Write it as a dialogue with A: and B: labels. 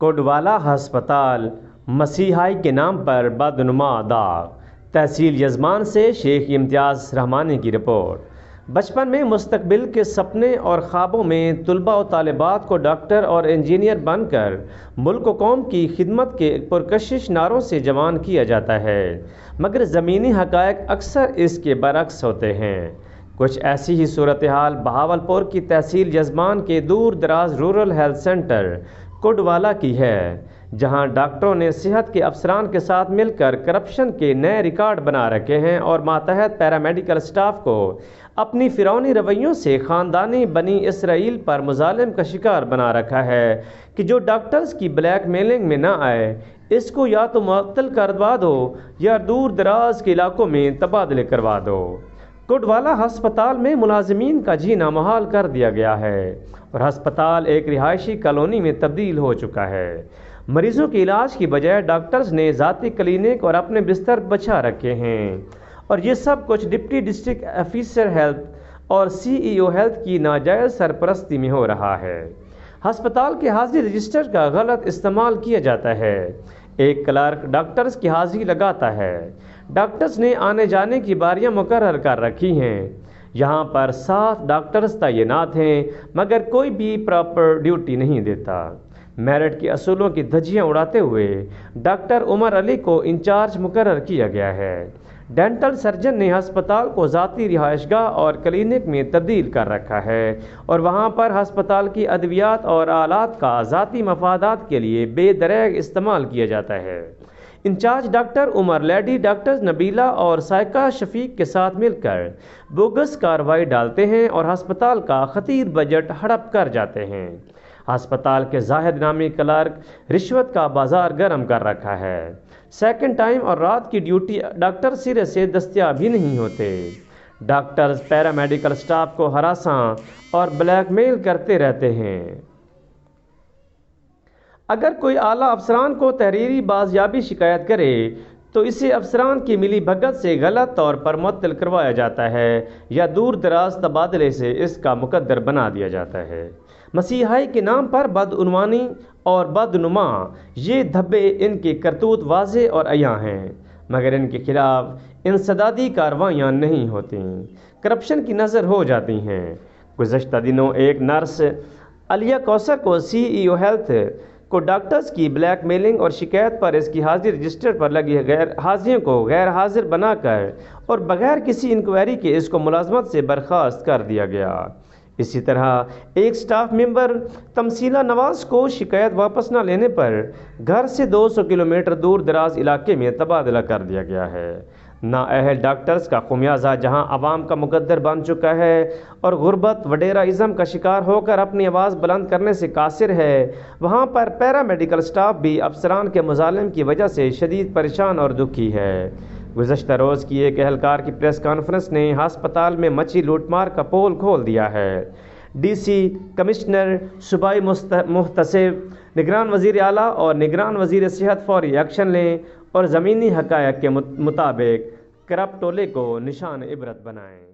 A: کوڈوالا ہسپتال مسیحائی کے نام پر بدنما داغ۔ تحصیل یزمان سے شیخ امتیاز رحمانی کی رپورٹ۔ بچپن میں مستقبل کے سپنے اور خوابوں میں طلباء و طالبات کو ڈاکٹر اور انجینئر بن کر ملک و قوم کی خدمت کے پرکشش نعروں سے جوان کیا جاتا ہے، مگر زمینی حقائق اکثر اس کے برعکس ہوتے ہیں۔ کچھ ایسی ہی صورتحال بہاولپور کی تحصیل یزمان کے دور دراز رورل ہیلتھ سینٹر کوڈوالا کی ہے، جہاں ڈاکٹروں نے صحت کے افسران کے ساتھ مل کر کرپشن کے نئے ریکارڈ بنا رکھے ہیں اور ماتحت پیرامیڈیکل سٹاف کو اپنی فرعونی رویوں سے خاندانی بنی اسرائیل پر مظالم کا شکار بنا رکھا ہے کہ جو ڈاکٹرز کی بلیک میلنگ میں نہ آئے، اس کو یا تو معطل کروا دو یا دور دراز کے علاقوں میں تبادلے کروا دو۔ کوڈوالا ہسپتال میں ملازمین کا جینا محال کر دیا گیا ہے اور ہسپتال ایک رہائشی کالونی میں تبدیل ہو چکا ہے۔ مریضوں کے علاج کی بجائے ڈاکٹرز نے ذاتی کلینک اور اپنے بستر بچھا رکھے ہیں، اور یہ سب کچھ ڈپٹی ڈسٹرکٹ آفیسر ہیلتھ اور CEO ہیلتھ کی ناجائز سرپرستی میں ہو رہا ہے۔ ہسپتال کے حاضری رجسٹر کا غلط استعمال کیا جاتا ہے۔ ایک کلرک ڈاکٹرز کی حاضری لگاتا ہے۔ ڈاکٹرز نے آنے جانے کی باریاں مقرر کر رکھی ہیں۔ یہاں پر 7 ڈاکٹرز تعینات ہیں، مگر کوئی بھی پراپر ڈیوٹی نہیں دیتا۔ میرٹ کے اصولوں کی دھجیاں اڑاتے ہوئے ڈاکٹر عمر علی کو انچارج مقرر کیا گیا ہے۔ ڈینٹل سرجن نے ہسپتال کو ذاتی رہائش گاہ اور کلینک میں تبدیل کر رکھا ہے اور وہاں پر ہسپتال کی ادویات اور آلات کا ذاتی مفادات کے لیے بے دریغ استعمال کیا جاتا ہے۔ انچارج ڈاکٹر عمر لیڈی ڈاکٹرز نبیلہ اور سائقہ شفیق کے ساتھ مل کر بوگس کارروائی ڈالتے ہیں اور ہسپتال کا خطیر بجٹ ہڑپ کر جاتے ہیں۔ ہسپتال کے زاہد نامی کلرک رشوت کا بازار گرم کر رکھا ہے۔ سیکنڈ ٹائم اور رات کی ڈیوٹی ڈاکٹر سرے سے دستیاب ہی نہیں ہوتے۔ ڈاکٹرز پیرامیڈیکل سٹاف کو ہراساں اور بلیک میل کرتے رہتے ہیں۔ اگر کوئی اعلیٰ افسران کو تحریری بازیابی شکایت کرے تو اسے افسران کی ملی بھگت سے غلط طور پر معطل کروایا جاتا ہے یا دور دراز تبادلے سے اس کا مقدر بنا دیا جاتا ہے۔ مسیحائی کے نام پر بدعنوانی اور بدنما، یہ دھبے ان کی کرتوت واضح اور عیاں ہیں، مگر ان کے خلاف انسدادی کارروائیاں نہیں ہوتیں، کرپشن کی نظر ہو جاتی ہیں۔ گزشتہ دنوں ایک نرس علیہ کوثر کو CEO ہیلتھ کو ڈاکٹرز کی بلیک میلنگ اور شکایت پر اس کی حاضری رجسٹر پر لگی غیر حاضریوں کو غیر حاضر بنا کر اور بغیر کسی انکوائری کے اس کو ملازمت سے برخاست کر دیا گیا۔ اسی طرح ایک سٹاف ممبر تمثیلہ نواز کو شکایت واپس نہ لینے پر گھر سے 200 کلومیٹر دور دراز علاقے میں تبادلہ کر دیا گیا ہے۔ نااہل ڈاکٹرز کا خمیازہ جہاں عوام کا مقدر بن چکا ہے اور غربت وڈیرا ازم کا شکار ہو کر اپنی آواز بلند کرنے سے قاصر ہے، وہاں پر پیرامیڈیکل سٹاف بھی افسران کے مظالم کی وجہ سے شدید پریشان اور دکھی ہے۔ گزشتہ روز کی ایک اہلکار کی پریس کانفرنس نے ہسپتال میں مچی لوٹ مار کا پول کھول دیا ہے۔ DC، کمشنر، صوبائی محتسب، نگران وزیر اعلیٰ اور نگران وزیر صحت فوری ایکشن لیں اور زمینی حقائق کے مطابق کرپٹ ٹولے کو نشان عبرت بنائیں۔